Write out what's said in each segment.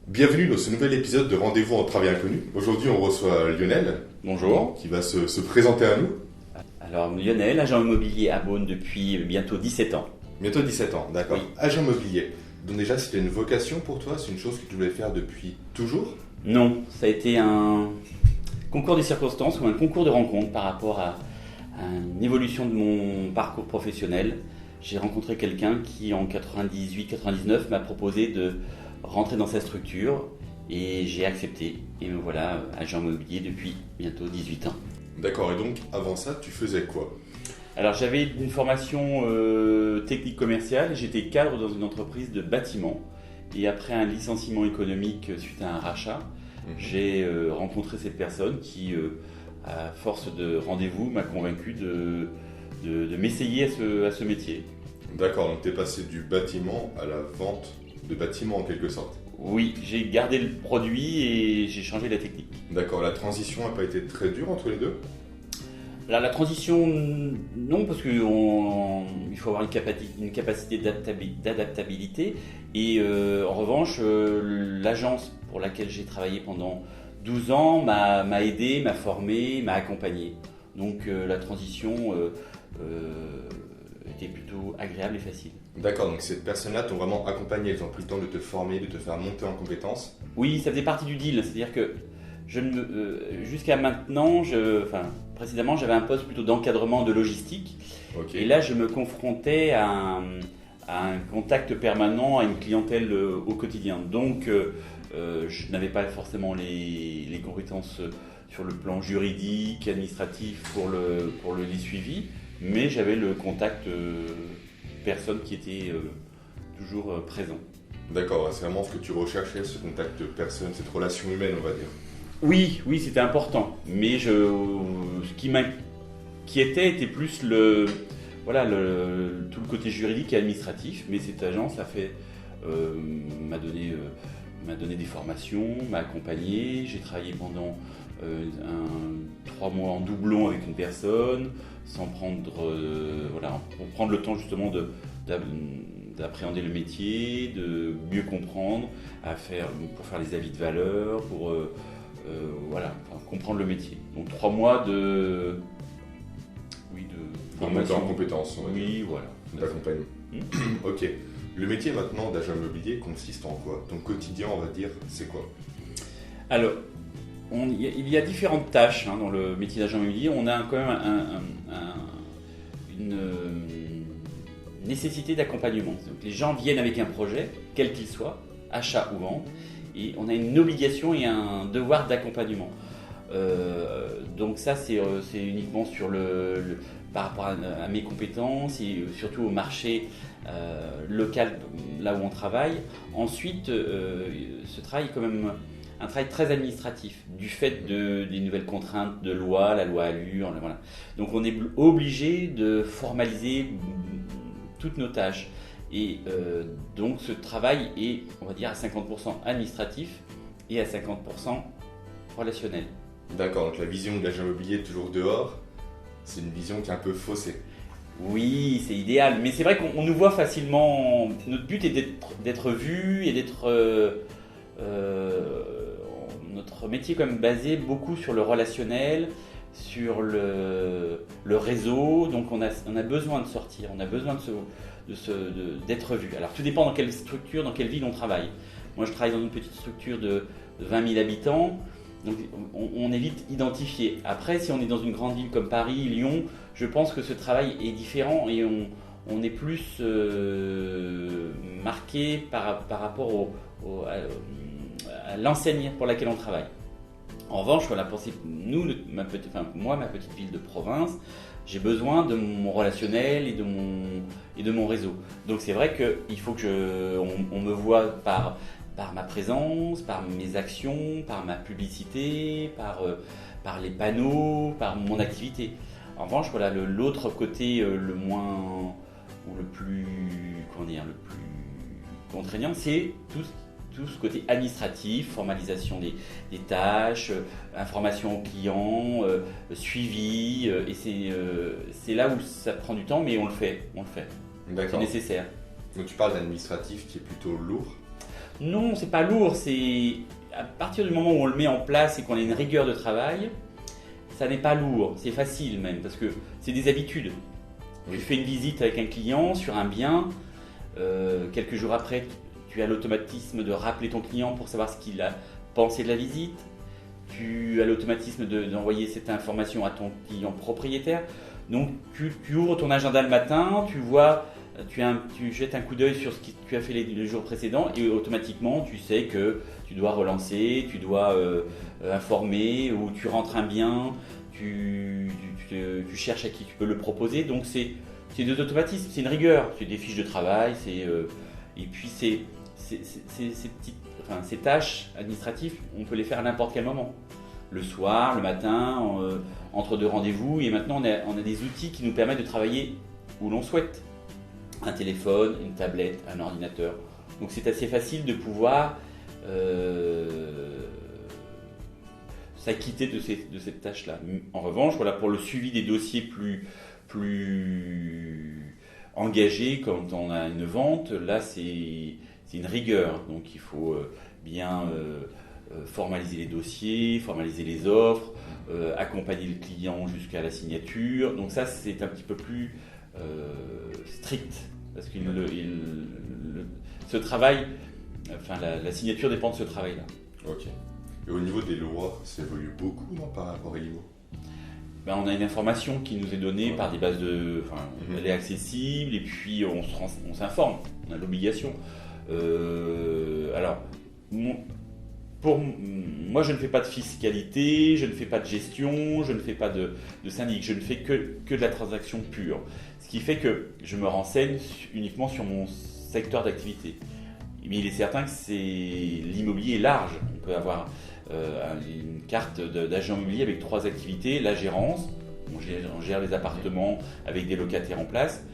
Bienvenue dans ce nouvel épisode de Rendez-vous en Travail Inconnu. Aujourd'hui, on reçoit Lionel. Bonjour. Qui va se présenter à nous. Alors Lionel, agent immobilier à Beaune depuis bientôt 17 ans. Bientôt 17 ans, d'accord. Oui. Agent immobilier. Donc déjà, c'était une vocation pour toi? C'est une chose que tu voulais faire depuis toujours? Non, ça a été un concours des circonstances ou un concours de rencontre par rapport à une évolution de mon parcours professionnel. J'ai rencontré quelqu'un qui en 98-99 m'a proposé de rentrer dans sa structure et j'ai accepté. Et me voilà agent immobilier depuis bientôt 18 ans. D'accord, et donc avant ça, tu faisais quoi? Alors j'avais une formation technique commerciale et j'étais cadre dans une entreprise de bâtiment. Et après un licenciement économique suite à un rachat, j'ai rencontré cette personne qui, à force de rendez-vous, m'a convaincu de m'essayer à ce métier. D'accord, donc tu es passé du bâtiment à la vente de bâtiments en quelque sorte. Oui, j'ai gardé le produit et j'ai changé la technique. D'accord, la transition n'a pas été très dure entre les deux? Alors la transition, non, parce qu'il faut avoir une capacité d'adaptabilité. Et en revanche, l'agence pour laquelle j'ai travaillé pendant 12 ans m'a aidé, m'a formé, m'a accompagné. Donc la transition était plutôt agréable et facile. D'accord, donc ces personnes-là t'ont vraiment accompagné, elles ont pris le temps de te former, de te faire monter en compétences? Oui, ça faisait partie du deal, c'est-à-dire que jusqu'à maintenant, précédemment, j'avais un poste plutôt d'encadrement de logistique. Okay. Et là, je me confrontais à un contact permanent, à une clientèle au quotidien. Donc, je n'avais pas forcément les compétences sur le plan juridique, administratif pour les suivis, mais j'avais le contact personne qui était toujours présent. D'accord, c'est vraiment ce que tu recherchais, ce contact personne, cette relation humaine, on va dire. Oui, c'était important, mais ce qui m'inquiétait était plus tout le côté juridique et administratif. Mais cette agence m'a donné des formations, m'a accompagné. J'ai travaillé pendant 3 mois en doublon avec une personne, sans pour prendre le temps justement d'appréhender le métier, de mieux comprendre, pour faire les avis de valeur, pour comprendre le métier. Donc 3 mois de formation en compétences. Oui, voilà. D'accompagnement. Ok. Le métier maintenant d'agent immobilier consiste en quoi? Ton quotidien, on va dire, c'est quoi? Alors, il y a différentes tâches dans le métier d'agent immobilier. On a quand même une nécessité d'accompagnement. Donc, les gens viennent avec un projet, quel qu'il soit, achat ou vente, et on a une obligation et un devoir d'accompagnement. Donc ça, c'est uniquement par rapport à mes compétences et surtout au marché local là où on travaille. Ensuite, ce travail est quand même un travail très administratif du fait des nouvelles contraintes de loi, la loi Allure. Voilà. Donc on est obligé de formaliser toutes nos tâches. Et donc ce travail est, on va dire, à 50% administratif et à 50% relationnel. D'accord, donc la vision de l'agent immobilier toujours dehors, c'est une vision qui est un peu faussée. Oui, c'est idéal, mais c'est vrai qu'on nous voit facilement. Notre but est d'être vu et d'être... notre métier est quand même basé beaucoup sur le relationnel, sur le réseau, donc on a besoin de sortir, on a besoin d'être vu. Alors tout dépend dans quelle structure, dans quelle ville on travaille. Moi je travaille dans une petite structure de 20 000 habitants, donc on est vite identifié. Après, si on est dans une grande ville comme Paris, Lyon, je pense que ce travail est différent et on est plus marqué par rapport à l'enseigne pour laquelle on travaille. En revanche, voilà, ma petite ville de province, j'ai besoin de mon relationnel et de mon réseau. Donc c'est vrai qu'il faut que on me voit par ma présence, par mes actions, par ma publicité, par les panneaux, par mon activité. En revanche, voilà, l'autre côté le moins ou le plus contraignant, c'est tout tout ce côté administratif, formalisation des tâches, information aux clients, suivi. Et c'est là où ça prend du temps, mais on le fait. C'est D'accord. nécessaire. Donc tu parles d'administratif qui est plutôt lourd. Non, c'est pas lourd. C'est à partir du moment où on le met en place et qu'on a une rigueur de travail, ça n'est pas lourd. C'est facile même parce que c'est des habitudes. Oui. Tu fais une visite avec un client sur un bien. Quelques jours après, tu as l'automatisme de rappeler ton client pour savoir ce qu'il a pensé de la visite. Tu as l'automatisme d'envoyer cette information à ton client propriétaire. Donc tu ouvres ton agenda le matin, tu vois, tu jettes un coup d'œil sur ce que tu as fait les jours précédents et automatiquement tu sais que tu dois relancer, tu dois informer ou tu rentres un bien, tu cherches à qui tu peux le proposer. Donc c'est des automatismes, c'est une rigueur, c'est des fiches de travail, et puis ces tâches administratives, on peut les faire à n'importe quel moment. Le soir, le matin, entre deux rendez-vous, et maintenant on a des outils qui nous permettent de travailler où l'on souhaite. Un téléphone, une tablette, un ordinateur. Donc c'est assez facile de pouvoir s'acquitter de cette tâche-là. En revanche, voilà, pour le suivi des dossiers plus engagés, quand on a une vente, là c'est une rigueur. Donc il faut bien formaliser les dossiers, formaliser les offres, accompagner le client jusqu'à la signature. Donc ça c'est un petit peu plus strict parce que ce travail, enfin la signature dépend de ce travail-là. Ok. Et au niveau des lois, ça évolue beaucoup non, par rapport à l'IMO? Ben, on a une information qui nous est donnée par des bases de... Enfin, Mhm. elle est accessible et puis on s'informe, on a l'obligation. Alors, moi je ne fais pas de fiscalité, je ne fais pas de gestion, je ne fais pas de syndic, je ne fais que de la transaction pure. Ce qui fait que je me renseigne uniquement sur mon secteur d'activité. Mais il est certain que l'immobilier est large. On peut avoir une carte d'agent immobilier avec 3 activités. La gérance, on gère les appartements avec des locataires en place.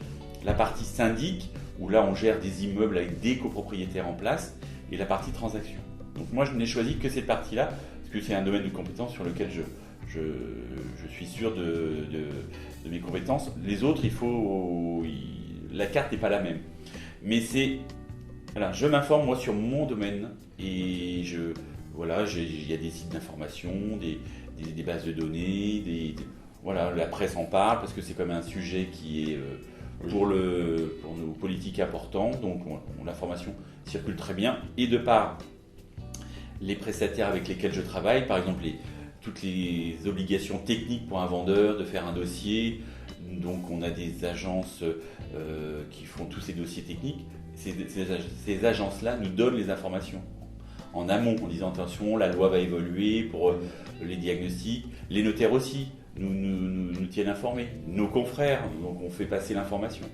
La partie syndic, où là on gère des immeubles avec des copropriétaires en place. Et la partie transaction. Donc moi je n'ai choisi que cette partie-là, parce que c'est un domaine de compétence sur lequel je suis sûr de mes compétences. Les autres, la carte n'est pas la même. Mais voilà, je m'informe moi sur mon domaine et il y a des sites d'information, des bases de données, voilà, la presse en parle parce que c'est comme un sujet qui est pour nos politiques important, donc l'information circule très bien et de par les prestataires avec lesquels je travaille, par exemple toutes les obligations techniques pour un vendeur de faire un dossier, donc on a des agences qui font tous ces dossiers techniques. Ces agences-là nous donnent les informations en amont, en disant attention, la loi va évoluer pour les diagnostics. Les notaires aussi nous tiennent informés. Nos confrères, donc on fait passer l'information.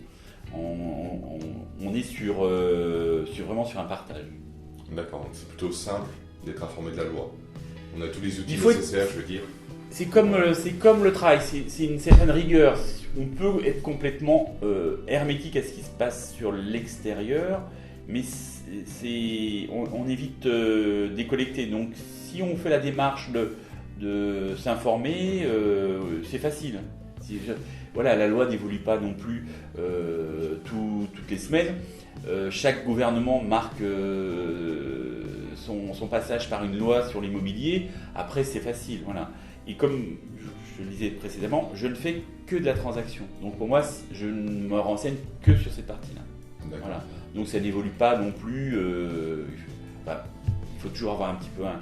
On est vraiment sur un partage. D'accord, donc c'est plutôt simple d'être informé de la loi. On a tous les outils faut nécessaires, je veux dire. C'est comme le travail, c'est une certaine rigueur. On peut être complètement hermétique à ce qui se passe sur l'extérieur, mais on évite décollecter. Donc si on fait la démarche de s'informer, c'est facile. Voilà, la loi n'évolue pas non plus toutes les semaines. Chaque gouvernement marque son passage par une loi sur l'immobilier. Après, c'est facile. Voilà. Et comme je le disais précédemment, je ne fais que de la transaction. Donc pour moi, je ne me renseigne que sur cette partie-là. Voilà. Donc ça n'évolue pas non plus. Il faut toujours avoir un petit peu un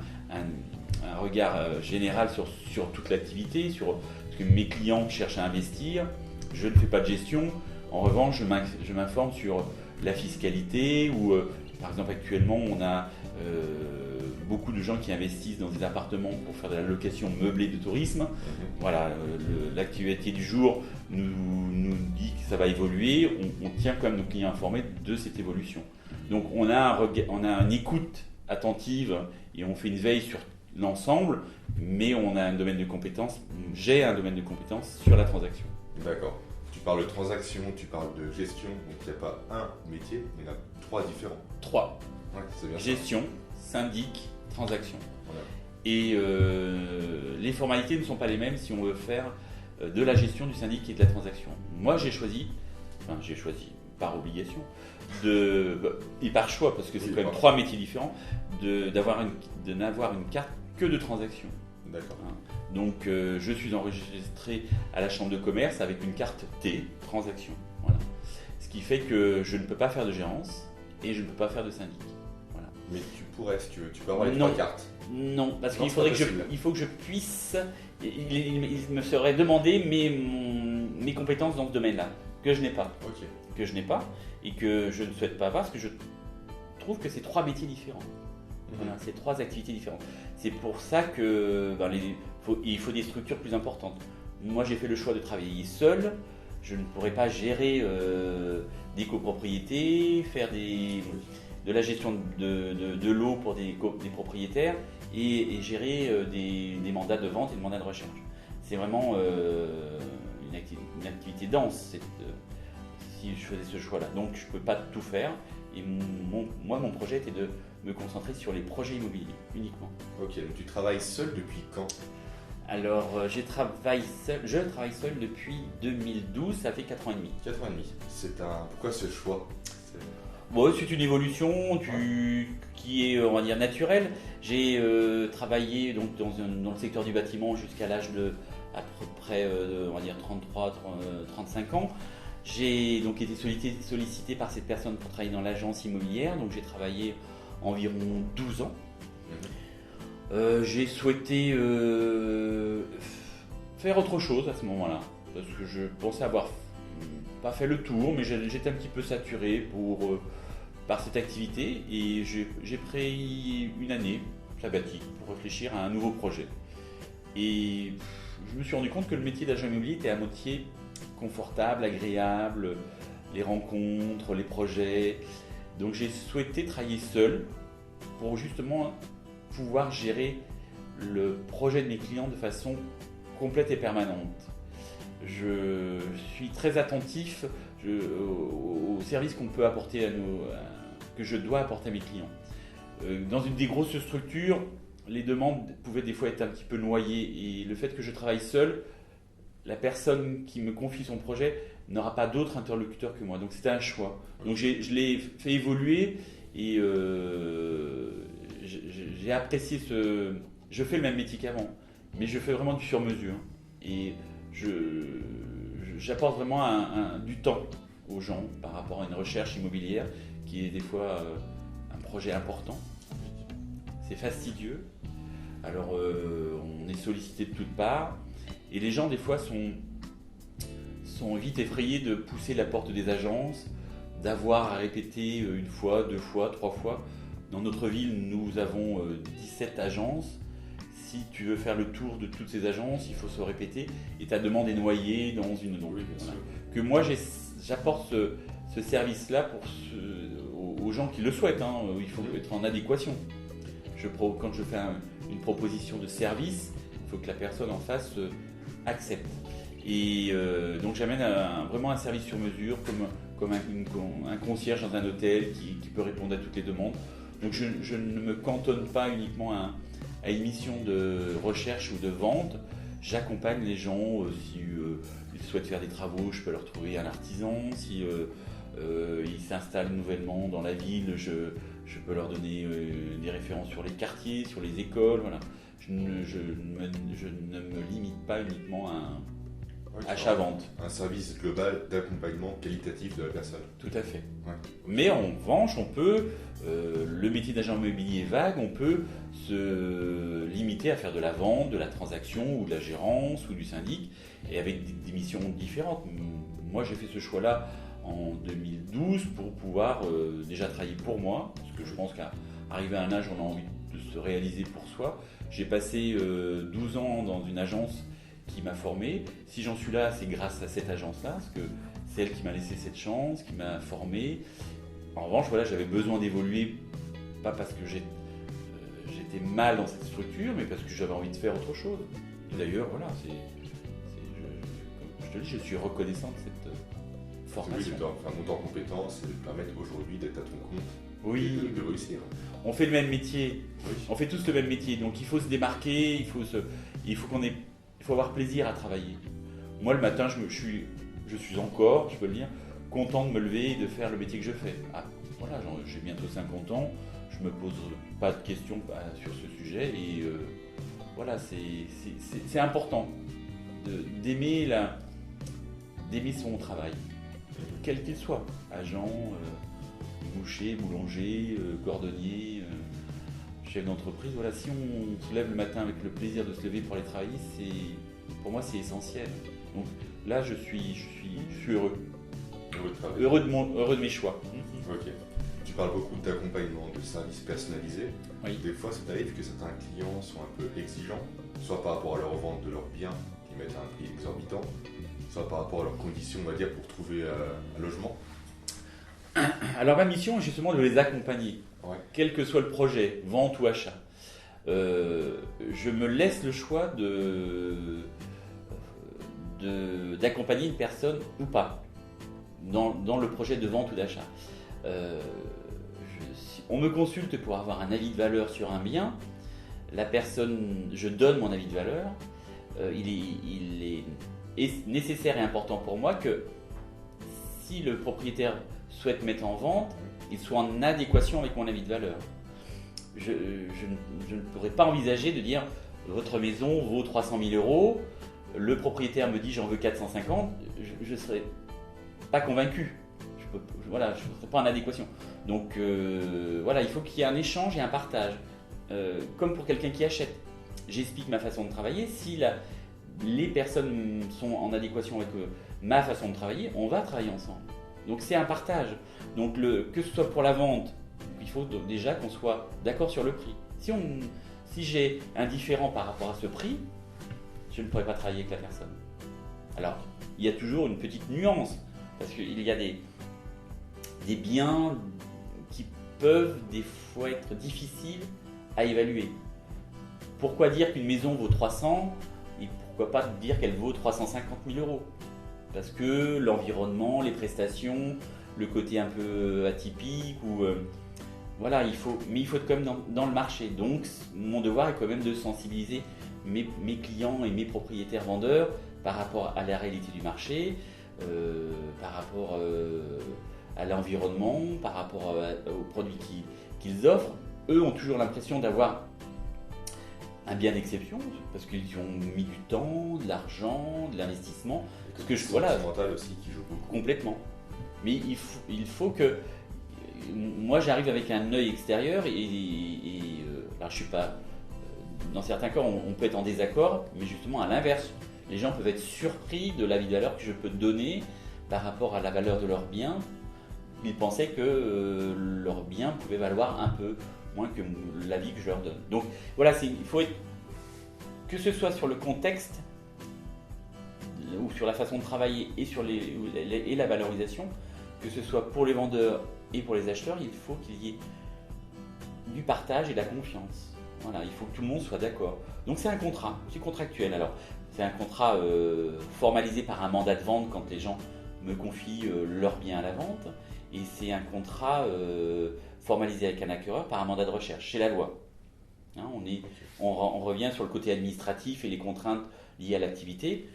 regard général sur toute l'activité, parce que mes clients cherchent à investir. Je ne fais pas de gestion. En revanche, je m'informe sur la fiscalité ou par exemple actuellement on a beaucoup de gens qui investissent dans des appartements pour faire de la location meublée de tourisme. Voilà, l'activité du jour nous dit que ça va évoluer. On tient quand même nos clients informés de cette évolution. Donc on a une écoute attentive et on fait une veille sur l'ensemble, mais on a un domaine de compétences. J'ai un domaine de compétences sur la transaction. D'accord. Tu parles de transaction, tu parles de gestion, donc il n'y a pas un métier, il y en a 3 différents. 3. Ouais, c'est bien ça. Gestion, syndic, transaction. Voilà. Et les formalités ne sont pas les mêmes si on veut faire de la gestion, du syndic et de la transaction. Moi, j'ai choisi par obligation, et par choix, parce que c'est Oui, quand même par 3 métiers différents, de n'avoir une carte que de transaction. D'accord. Hein. Donc, je suis enregistré à la chambre de commerce avec une carte T, transaction. Voilà. Ce qui fait que je ne peux pas faire de gérance et je ne peux pas faire de syndic. Voilà. Mais tu pourrais, si tu veux. Tu peux avoir les Non. 3 cartes. Non, parce Non, qu'il c'est faudrait pas possible. il faut que je puisse. Il me serait demandé mes compétences dans ce domaine-là, que je n'ai pas. Ok. Que je n'ai pas et que je ne souhaite pas avoir, parce que je trouve que c'est 3 métiers différents. Voilà, c'est 3 activités différentes. C'est pour ça que il faut des structures plus importantes. Moi, j'ai fait le choix de travailler seul. Je ne pourrais pas gérer des copropriétés, faire de la gestion de l'eau pour des propriétaires et gérer des mandats de vente et des mandats de recherche. C'est vraiment une activité dense si je faisais ce choix-là. Donc je ne peux pas tout faire. Et mon projet était de me concentrer sur les projets immobiliers uniquement. Ok, donc tu travailles seul depuis quand? Alors je travaille seul depuis 2012, ça fait 4 ans et demi. 4 ans et demi. Pourquoi ce choix? Bon, c'est une évolution qui est, on va dire, naturelle. J'ai travaillé donc, dans le secteur du bâtiment jusqu'à l'âge de à peu près on va dire 35 ans. J'ai donc été sollicité par cette personne pour travailler dans l'agence immobilière, donc j'ai travaillé environ 12 ans. J'ai souhaité faire autre chose à ce moment-là, parce que je pensais avoir pas fait le tour, mais j'étais un petit peu saturé par cette activité et j'ai pris une année sabbatique pour réfléchir à un nouveau projet. Et je me suis rendu compte que le métier d'agent immobilier était à moitié confortable, agréable, les rencontres, les projets. Donc j'ai souhaité travailler seul pour justement pouvoir gérer le projet de mes clients de façon complète et permanente. Je suis très attentif au service qu'on peut apporter que je dois apporter à mes clients. Dans une des grosses structures, les demandes pouvaient des fois être un petit peu noyées et le fait que je travaille seul, la personne qui me confie son projet n'aura pas d'autre interlocuteur que moi. Donc c'était un choix. Donc je l'ai fait évoluer et j'ai apprécié Je fais le même métier qu'avant, mais je fais vraiment du sur-mesure. Et j'apporte vraiment du temps aux gens par rapport à une recherche immobilière qui est des fois un projet important. C'est fastidieux. Alors on est sollicité de toutes parts. Et les gens, des fois, sont vite effrayés de pousser la porte des agences, d'avoir à répéter une fois, 2 fois, 3 fois. Dans notre ville, nous avons 17 agences. Si tu veux faire le tour de toutes ces agences, il faut se répéter. Et ta demande est noyée dans une... Donc, voilà. Que moi, j'apporte ce service-là aux gens qui le souhaitent. Hein. Il faut être en adéquation. Quand je fais une proposition de service, il faut que la personne en face accepte. Et donc j'amène vraiment un service sur mesure, comme un concierge dans un hôtel qui peut répondre à toutes les demandes. Donc je ne me cantonne pas uniquement à une mission de recherche ou de vente. J'accompagne les gens si ils souhaitent faire des travaux, je peux leur trouver un artisan. Si ils s'installent nouvellement dans la ville, je peux leur donner des références sur les quartiers, sur les écoles. Voilà. Je ne me limite pas uniquement à achat-vente. Un service global d'accompagnement qualitatif de la personne. Tout à fait. Ouais. Mais en revanche, on peut, le métier d'agent immobilier est vague, on peut se limiter à faire de la vente, de la transaction ou de la gérance ou du syndic, et avec des missions différentes. Moi, j'ai fait ce choix-là en 2012 pour pouvoir déjà travailler pour moi, parce que je pense qu'arriver à un âge où on a envie de se réaliser pour soi. J'ai passé 12 ans dans une agence qui m'a formé. Si j'en suis là, c'est grâce à cette agence-là, parce que c'est elle qui m'a laissé cette chance, qui m'a formé. En revanche, voilà, j'avais besoin d'évoluer, pas parce que j'étais mal dans cette structure, mais parce que j'avais envie de faire autre chose. Et d'ailleurs, voilà, comme je te dis, je suis reconnaissant de cette formation. Oui, de faire monter en compétences et de te permettre aujourd'hui d'être à ton compte. Oui. et de réussir. On fait le même métier, Oui. on fait tous le même métier, donc il faut se démarquer, il faut avoir plaisir à travailler. Moi le matin, je suis encore, je peux le dire, content de me lever et de faire le métier que je fais. Ah, voilà, j'ai bientôt 50 ans, je me pose pas de questions sur ce sujet et voilà, c'est important d'aimer son travail, quel qu'il soit, agent, boucher, boulanger, cordonnier, chef d'entreprise. Voilà, si on se lève le matin avec le plaisir de se lever pour aller travailler, pour moi c'est essentiel. Donc là je suis heureux. Heureux de mes choix. Ok. Tu parles beaucoup d'accompagnement, de services personnalisés. Oui. Des fois, ça t'arrive que certains clients sont un peu exigeants, soit par rapport à leur vente de leurs biens, qui mettent un prix exorbitant, soit par rapport à leurs conditions, on va dire, pour trouver un logement. Alors ma mission est justement de les accompagner, Ouais. quel que soit le projet, vente ou achat. Je me laisse le choix d'accompagner une personne ou pas dans le projet de vente ou d'achat. On me consulte pour avoir un avis de valeur sur un bien. Je donne mon avis de valeur. Il est nécessaire et important pour moi que si le propriétaire souhaite mettre en vente, il soit en adéquation avec mon avis de valeur. Je ne pourrais pas envisager de dire votre maison vaut 300 000 euros, le propriétaire me dit j'en veux 450, je ne serais pas convaincu. Je ne serais pas en adéquation. Donc voilà, il faut qu'il y ait un échange et un partage. Comme pour quelqu'un qui achète. J'explique ma façon de travailler. Si les personnes sont en adéquation avec ma façon de travailler, on va travailler ensemble. Donc c'est un partage. Donc que ce soit pour la vente, il faut déjà qu'on soit d'accord sur le prix. Si j'ai un différend par rapport à ce prix, je ne pourrais pas travailler avec la personne. Alors, il y a toujours une petite nuance, parce qu'il y a des biens qui peuvent des fois être difficiles à évaluer. Pourquoi dire qu'une maison vaut 300 et pourquoi pas dire qu'elle vaut 350 000 euros? Parce que l'environnement, les prestations, le côté un peu atypique, voilà, il faut être quand même dans le marché. Donc mon devoir est quand même de sensibiliser mes clients et mes propriétaires vendeurs par rapport à la réalité du marché, par rapport à l'environnement, par rapport aux produits qu'ils offrent. Eux ont toujours l'impression d'avoir un bien d'exception parce qu'ils ont mis du temps, de l'argent, de l'investissement. C'est mental aussi qui joue beaucoup. Complètement. Mais il faut que moi j'arrive avec un œil extérieur alors je suis pas. Dans certains cas, on peut être en désaccord, mais justement à l'inverse, les gens peuvent être surpris de l'avis de valeur que je peux donner par rapport à la valeur de leur bien. Ils pensaient que leur bien pouvait valoir un peu moins que l'avis que je leur donne. Donc voilà, il faut être, que ce soit sur le contexte ou sur la façon de travailler et sur et la valorisation, que ce soit pour les vendeurs et pour les acheteurs, il faut qu'il y ait du partage et de la confiance. Voilà, il faut que tout le monde soit d'accord. Donc c'est un contrat, c'est contractuel. Alors c'est un contrat formalisé par un mandat de vente quand les gens me confient leur bien à la vente, et c'est un contrat formalisé avec un acquéreur par un mandat de recherche. C'est la loi. Hein, on revient sur le côté administratif et les contraintes liées à l'activité.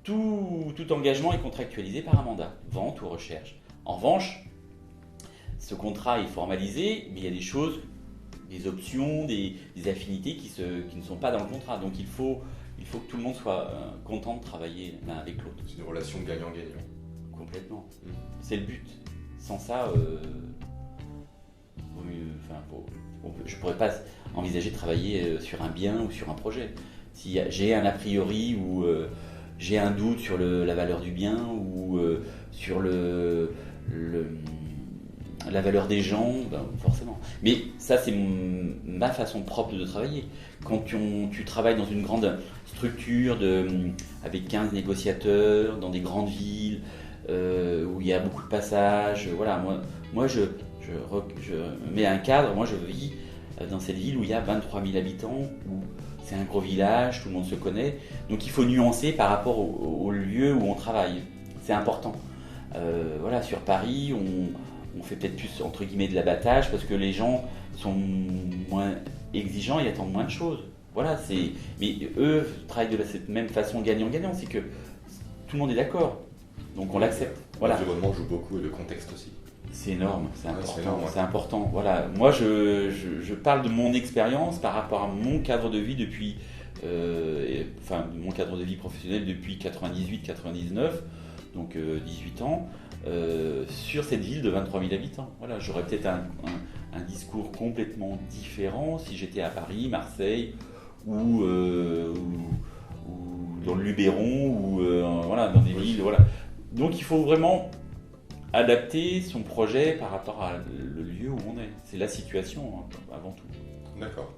Tout engagement est contractualisé par un mandat, vente ou recherche. En revanche, ce contrat est formalisé, mais il y a des choses, des options, des affinités qui ne sont pas dans le contrat. Donc il faut que tout le monde soit content de travailler l'un avec l'autre. C'est une relation gagnant-gagnant. Complètement. C'est le but. Sans ça, je ne pourrais pas envisager de travailler sur un bien ou sur un projet. Si j'ai un a priori ou j'ai un doute sur la valeur du bien ou sur la valeur des gens, forcément. Mais ça, c'est ma façon propre de travailler. Quand tu travailles dans une grande structure avec 15 négociateurs, dans des grandes villes, où il y a beaucoup de passages, voilà, moi je mets un cadre. Moi je vis dans cette ville où il y a 23 000 habitants, où c'est un gros village, tout le monde se connaît, donc il faut nuancer par rapport au lieu où on travaille, c'est important. Voilà, sur Paris, on fait peut-être plus entre guillemets de l'abattage parce que les gens sont moins exigeants et attendent moins de choses. Voilà, mais eux travaillent de cette même façon gagnant-gagnant, c'est que tout le monde est d'accord, donc on l'accepte. Voilà. L'environnement joue beaucoup et le contexte aussi. C'est énorme, c'est important. C'est énorme, ouais. C'est important. Voilà. Moi, je parle de mon expérience par rapport à mon cadre de vie depuis, mon cadre de vie professionnel depuis 98-99, donc 18 ans, sur cette ville de 23 000 habitants. Voilà, j'aurais peut-être un discours complètement différent si j'étais à Paris, Marseille ou dans le Luberon ou dans des villes. Voilà. Donc, il faut vraiment adapter son projet par rapport à le lieu où on est. C'est la situation avant tout. D'accord.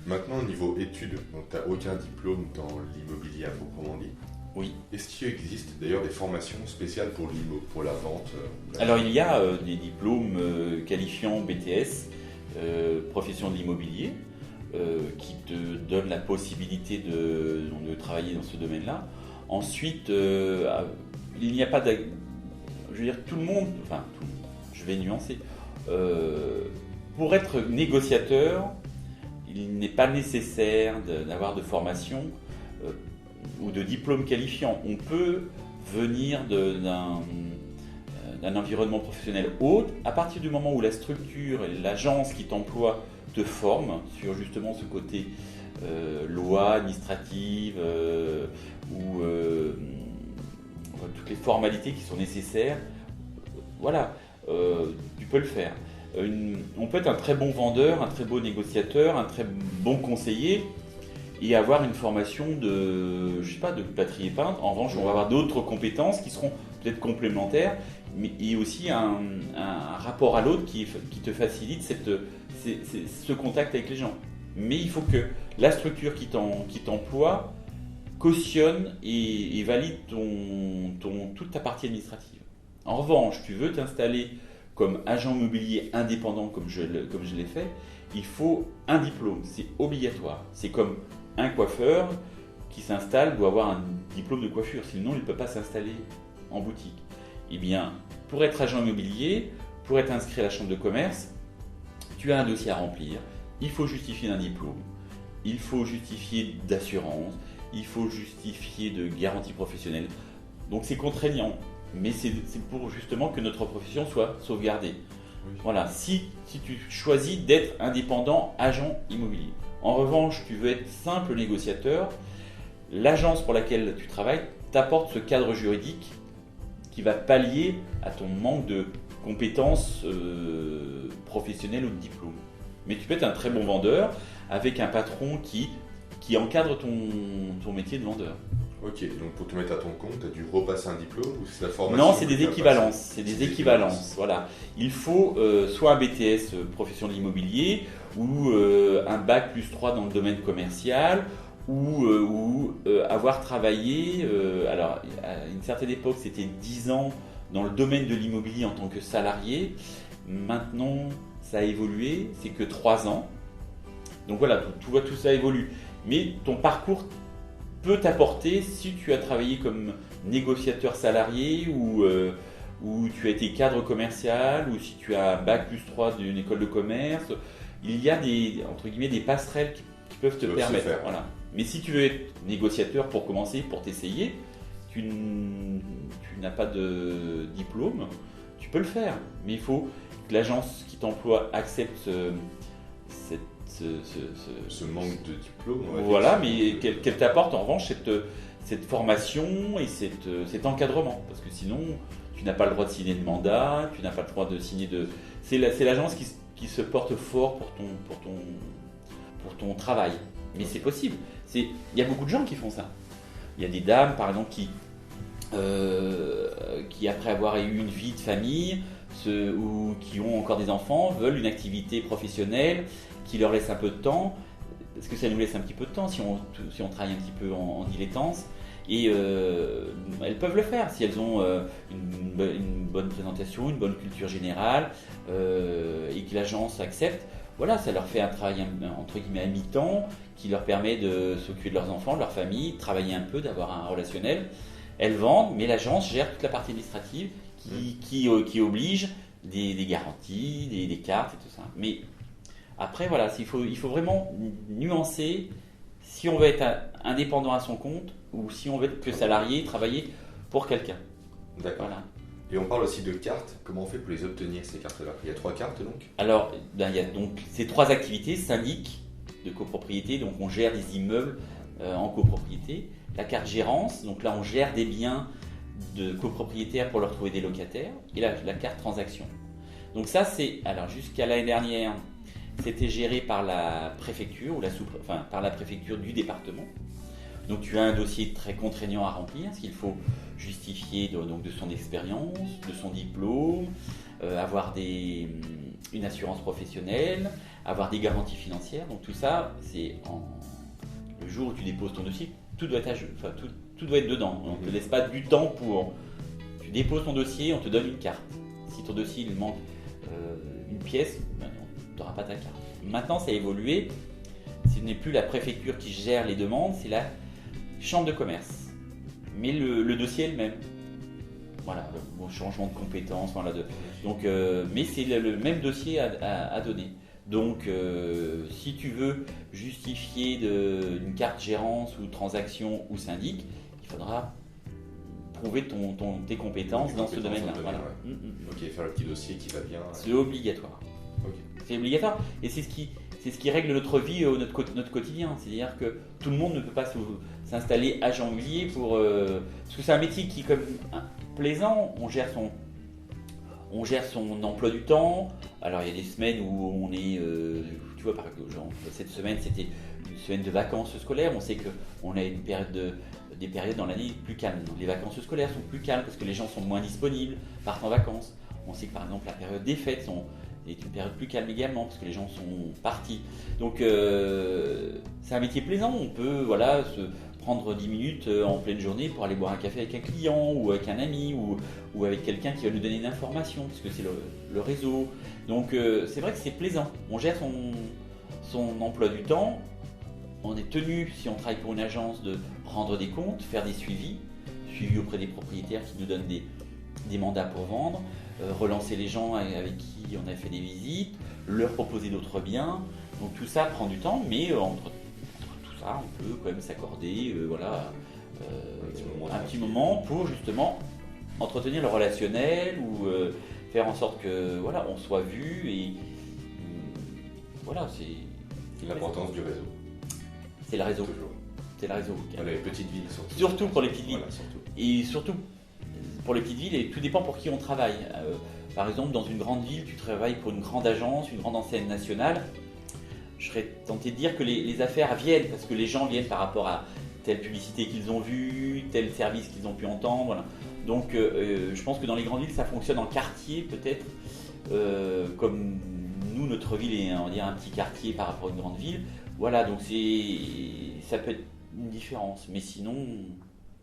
Maintenant, au niveau études, tu n'as aucun diplôme dans l'immobilier à proprement dit. Oui. Est-ce qu'il existe d'ailleurs des formations spéciales pour l'IMO, pour la vente Alors il y a des diplômes qualifiants BTS, profession de l'immobilier, qui te donnent la possibilité de travailler dans ce domaine-là. Ensuite, il n'y a pas je veux dire, tout le monde, je vais nuancer, pour être négociateur, il n'est pas nécessaire d'avoir de formation ou de diplôme qualifiant. On peut venir d'un environnement professionnel autre à partir du moment où la structure et l'agence qui t'emploie te forment sur justement ce côté loi administrative ou toutes les formalités qui sont nécessaires. Voilà, tu peux le faire. On peut être un très bon vendeur, un très beau négociateur, un très bon conseiller et avoir une formation de plâtrier peintre. En revanche, on va avoir d'autres compétences qui seront peut-être complémentaires, mais et aussi un rapport à l'autre qui te facilite ce contact avec les gens. Mais il faut que la structure qui t'emploie cautionne et valide toute ta partie administrative. En revanche, tu veux t'installer comme agent immobilier indépendant comme je l'ai fait, il faut un diplôme, c'est obligatoire. C'est comme un coiffeur qui s'installe doit avoir un diplôme de coiffure, sinon il ne peut pas s'installer en boutique. Eh bien, pour être agent immobilier, pour être inscrit à la chambre de commerce, tu as un dossier à remplir, il faut justifier d'un diplôme, il faut justifier d'assurance, il faut justifier de garantie professionnelle. Donc c'est contraignant, mais c'est pour justement que notre profession soit sauvegardée. Oui. Voilà, si tu choisis d'être indépendant agent immobilier. En revanche, tu veux être simple négociateur, l'agence pour laquelle tu travailles t'apporte ce cadre juridique qui va pallier à ton manque de compétences professionnelles ou de diplôme. Mais tu peux être un très bon vendeur avec un patron qui encadre ton métier de vendeur. Ok, donc pour te mettre à ton compte, tu as dû repasser un diplôme ou c'est la formation? Non, c'est des équivalences. C'est des équivalences. Voilà. Il faut soit un BTS profession de l'immobilier ou un bac plus 3 dans le domaine commercial ou avoir travaillé, alors à une certaine époque c'était 10 ans dans le domaine de l'immobilier en tant que salarié. Maintenant ça a évolué, c'est que 3 ans. Donc voilà, tu vois, tout ça évolue. Mais ton parcours peut t'apporter si tu as travaillé comme négociateur salarié ou tu as été cadre commercial ou si tu as un bac plus 3 d'une école de commerce. Il y a des passerelles qui peuvent te permettre. Voilà. Mais si tu veux être négociateur pour commencer, pour t'essayer, tu n'as pas de diplôme, tu peux le faire. Mais il faut que l'agence qui t'emploie accepte ce manque de diplôme. Voilà, mais qu'elle t'apporte en revanche cette formation et cet encadrement. Parce que sinon, tu n'as pas le droit de signer de mandat, tu n'as pas le droit de signer de... C'est l'agence qui se porte fort pour ton travail. Mais c'est possible. Il y a beaucoup de gens qui font ça. Il y a des dames, par exemple, qui après avoir eu une vie de famille ou qui ont encore des enfants, veulent une activité professionnelle qui leur laisse un peu de temps, parce que ça nous laisse un petit peu de temps si on travaille un petit peu en dilettance, et elles peuvent le faire si elles ont une bonne présentation, une bonne culture générale, et que l'agence accepte. Voilà, ça leur fait un travail entre guillemets à mi-temps qui leur permet de s'occuper de leurs enfants, de leur famille, de travailler un peu, d'avoir un relationnel. Elles vendent, mais l'agence gère toute la partie administrative qui oblige des garanties, des cartes et tout ça. Mais après, voilà, il faut vraiment nuancer si on veut être indépendant à son compte ou si on veut être que salarié, travailler pour quelqu'un. D'accord. Voilà. Et on parle aussi de cartes. Comment on fait pour les obtenir, ces cartes-là? Il y a 3 cartes donc? Alors, il y a donc ces 3 activités: syndic de copropriété, donc on gère des immeubles en copropriété; la carte gérance, donc là on gère des biens de copropriétaires pour leur trouver des locataires; et la carte transaction. Donc ça, alors jusqu'à l'année dernière, c'était géré par la préfecture ou par la préfecture du département. Donc tu as un dossier très contraignant à remplir, parce qu'il faut justifier de son expérience, de son diplôme, avoir une assurance professionnelle, avoir des garanties financières. Donc tout ça, le jour où tu déposes ton dossier, tout doit être tout doit être dedans. On ne te laisse pas du temps pour... Tu déposes ton dossier, on te donne une carte. Si ton dossier il manque une pièce, tu n'auras pas ta carte. Maintenant, ça a évolué. Ce n'est plus la préfecture qui gère les demandes, c'est la chambre de commerce. Mais le dossier est le même. Voilà, le changement de compétence. Voilà, mais c'est le même dossier à donner. Donc, si tu veux justifier d'une carte gérance ou transaction ou syndic, il faudra prouver tes compétences dans ce domaine-là. Voilà. Ouais. Ok, faire le petit dossier qui va bien. C'est obligatoire. Okay. C'est obligatoire. Et c'est ce qui règle notre vie, notre quotidien. C'est-à-dire que tout le monde ne peut pas s'installer agent immobilier parce que c'est un métier qui est comme plaisant. On gère son emploi du temps. Alors il y a des semaines où on est, tu vois, par exemple, cette semaine c'était une semaine de vacances scolaires. On sait qu'on a des périodes dans l'année plus calmes. Donc, les vacances scolaires sont plus calmes parce que les gens sont moins disponibles, partent en vacances. On sait que par exemple la période des fêtes est une période plus calme également parce que les gens sont partis. Donc c'est un métier plaisant. On peut se prendre 10 minutes en pleine journée pour aller boire un café avec un client ou avec un ami ou avec quelqu'un qui va nous donner une information parce que c'est le réseau. Donc c'est vrai que c'est plaisant. On gère son emploi du temps. On est tenu, si on travaille pour une agence, de rendre des comptes, faire des suivis auprès des propriétaires qui nous donnent des mandats pour vendre, relancer les gens avec qui on a fait des visites, leur proposer d'autres biens. Donc tout ça prend du temps, mais entre tout ça, on peut quand même s'accorder un petit moment pour justement entretenir le relationnel ou faire en sorte que on soit vu et c'est l'importance du réseau. C'est le réseau. Toujours. C'est le réseau. Les petites villes surtout. Surtout pour les petites villes. Voilà, surtout. Et surtout pour les petites villes, et tout dépend pour qui on travaille. Par exemple, dans une grande ville, tu travailles pour une grande agence, une grande enseigne nationale. Je serais tenté de dire que les affaires viennent parce que les gens viennent par rapport à telle publicité qu'ils ont vue, tel service qu'ils ont pu entendre. Voilà. Donc, je pense que dans les grandes villes, ça fonctionne en quartier peut-être, comme nous, notre ville est, on va dire, un petit quartier par rapport à une grande ville. Voilà, donc ça peut être une différence, mais sinon,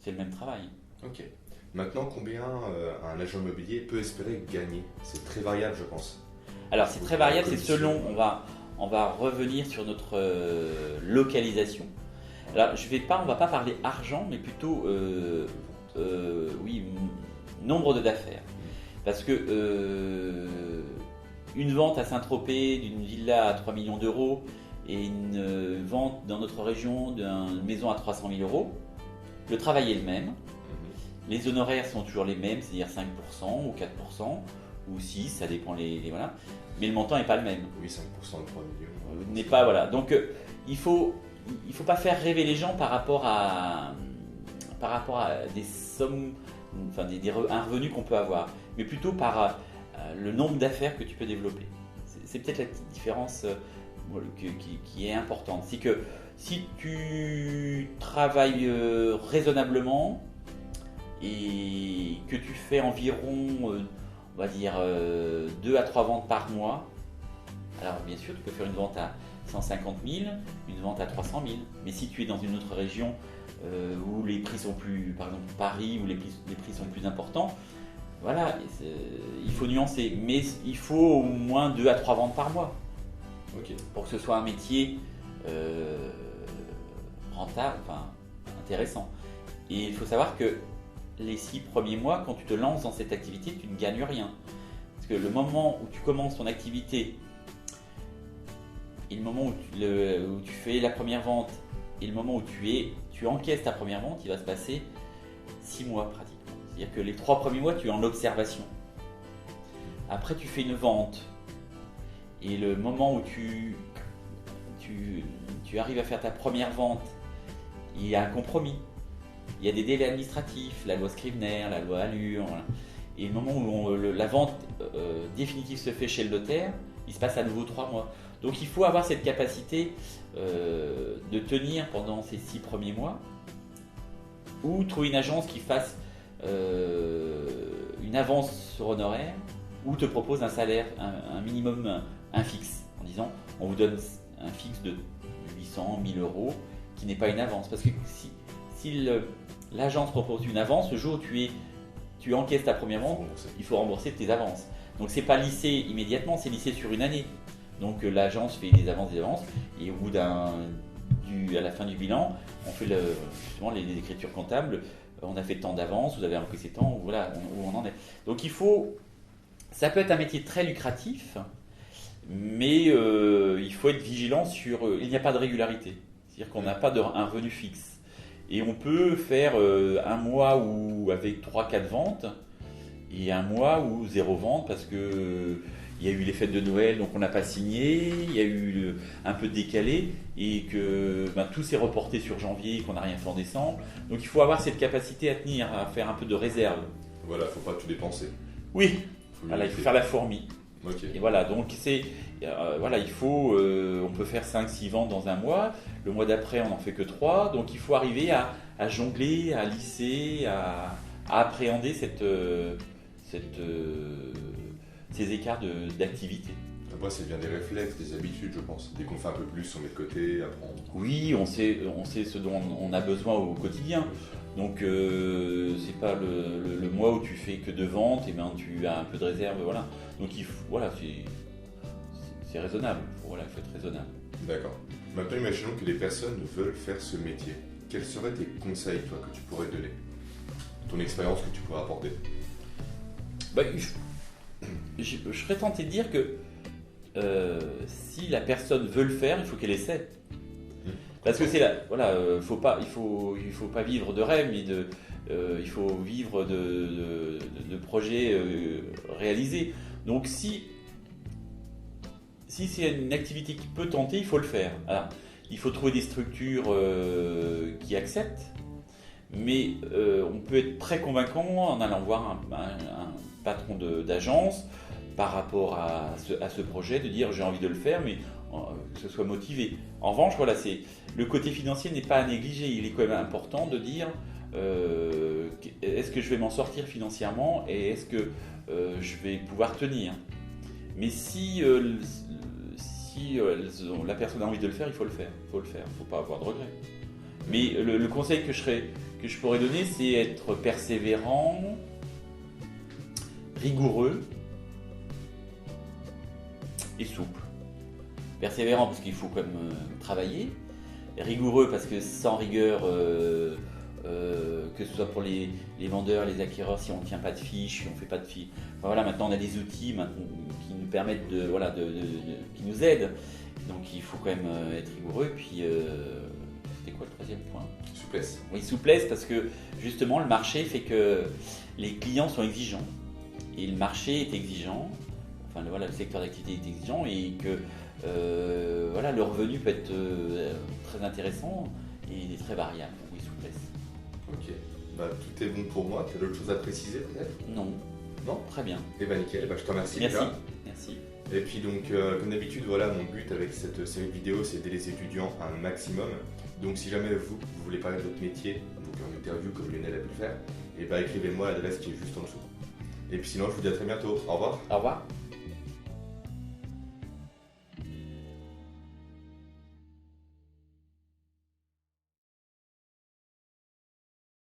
c'est le même travail. Ok. Maintenant, combien un agent immobilier peut espérer gagner? C'est très variable, je pense. Alors, c'est très variable, c'est selon. On va revenir sur notre localisation. Alors, on va pas parler argent, mais plutôt, nombre d'affaires. Parce que une vente à Saint-Tropez d'une villa à 3 millions d'euros et une vente dans notre région d'une maison à 300 000 euros, le travail est le même. Les honoraires sont toujours les mêmes, c'est-à-dire 5% ou 4% ou 6%, ça dépend voilà. Mais le montant n'est pas le même. Oui, 5% de 3 millions. N'est pas, voilà. Donc il faut pas faire rêver les gens par rapport à des sommes, enfin un revenu qu'on peut avoir, mais plutôt par le nombre d'affaires que tu peux développer. C'est peut-être la petite différence qui est importante. C'est que si tu travailles raisonnablement et que tu fais environ, on va dire, 2 à 3 ventes par mois, alors bien sûr, tu peux faire une vente à 150 000, une vente à 300 000. Mais si tu es dans une autre région où les prix sont plus, par exemple Paris, où les prix sont plus importants, voilà, il faut nuancer. Mais il faut au moins 2 à 3 ventes par mois. Okay. Pour que ce soit un métier rentable, enfin intéressant. Et il faut savoir que les 6 premiers mois, quand tu te lances dans cette activité, tu ne gagnes rien. Parce que le moment où tu commences ton activité et le moment où tu fais la première vente et le moment où tu encaisses ta première vente, il va se passer 6 mois pratiquement. C'est-à-dire que les 3 premiers mois, tu es en observation. Après, tu fais une vente. Et le moment où tu arrives à faire ta première vente, il y a un compromis. Il y a des délais administratifs, la loi Scrivener, la loi Allure. Voilà. Et le moment où la vente définitive se fait chez le notaire, il se passe à nouveau 3 mois. Donc il faut avoir cette capacité de tenir pendant ces 6 premiers mois, ou trouver une agence qui fasse une avance sur honoraire, ou te propose un salaire, un minimum, un fixe, en disant on vous donne un fixe de 800, 1000 euros, qui n'est pas une avance. Parce que si l'agence propose une avance, le jour où tu encaisses ta première vente, il faut rembourser tes avances. Donc c'est pas lissé immédiatement, c'est lissé sur une année. Donc l'agence fait des avances, et au bout à la fin du bilan, on fait justement les écritures comptables. On a fait tant d'avance, vous avez encaissé tant, voilà où on en est. Donc ça peut être un métier très lucratif, mais il faut être vigilant sur. Il n'y a pas de régularité, c'est-à-dire qu'on n'a pas un revenu fixe. Et on peut faire un mois avec 3-4 ventes et un mois où 0 vente parce que il y a eu les fêtes de Noël, donc on n'a pas signé, il y a eu un peu de décalé et que tout s'est reporté sur janvier et qu'on n'a rien fait en décembre. Donc il faut avoir cette capacité à tenir, à faire un peu de réserve. Voilà, faut pas tout dépenser. Oui, il faut faire la fourmi. Okay. Et voilà, donc il faut, on peut faire 5-6 ventes dans un mois, le mois d'après on n'en fait que 3, donc il faut arriver à jongler, à lisser, à appréhender ces écarts d'activité. Après, c'est bien des réflexes, des habitudes, je pense. Dès qu'on fait un peu plus, on met de côté, après Oui, on sait ce dont on a besoin au quotidien. Donc, c'est pas le mois où tu fais que 2 ventes, et tu as un peu de réserve, voilà. Donc, c'est raisonnable. Il faut être raisonnable. D'accord. Maintenant, imaginons que des personnes veulent faire ce métier. Quels seraient tes conseils, toi, que tu pourrais donner? Ton expérience que tu pourrais apporter? Je serais tenté de dire que si la personne veut le faire, il faut qu'elle essaie. Parce que il faut pas vivre de rêve, mais il faut vivre de projets réalisés. Donc si c'est une activité qui peut tenter, il faut le faire. Alors, il faut trouver des structures qui acceptent, mais on peut être très convaincant en allant voir un patron d'agence par rapport à ce projet, de dire j'ai envie de le faire, mais que ce soit motivé. En revanche, le côté financier n'est pas à négliger. Il est quand même important de dire est-ce que je vais m'en sortir financièrement et est-ce que je vais pouvoir tenir. Mais si la personne a envie de le faire, il faut le faire. Il ne faut pas avoir de regrets. Mais le conseil que je pourrais donner, c'est être persévérant, rigoureux et souple. Persévérant parce qu'il faut quand même travailler, rigoureux parce que sans rigueur, que ce soit pour les vendeurs, les acquéreurs, si on ne tient pas de fiches, si on ne fait pas de fiches. Enfin, voilà, maintenant on a des outils qui nous permettent qui nous aident. Donc il faut quand même être rigoureux. Puis c'était quoi le 3e point? Souplesse. Oui, souplesse parce que justement le marché fait que les clients sont exigeants et le marché est exigeant. Enfin le secteur d'activité est exigeant et que le revenu peut être très intéressant et très variable. Oui, souplesse. Ok. Tout est bon pour moi. Tu as d'autres choses à préciser peut-être? Non. Non? Très bien. Eh bien nickel, je te remercie. Merci. Et puis donc, comme d'habitude, mon but avec cette série de vidéos, c'est d'aider les étudiants un maximum. Donc si jamais vous voulez parler de votre métier, donc en interview comme Lionel a pu le faire, écrivez-moi à l'adresse qui est juste en dessous. Et puis sinon, je vous dis à très bientôt. Au revoir. Au revoir.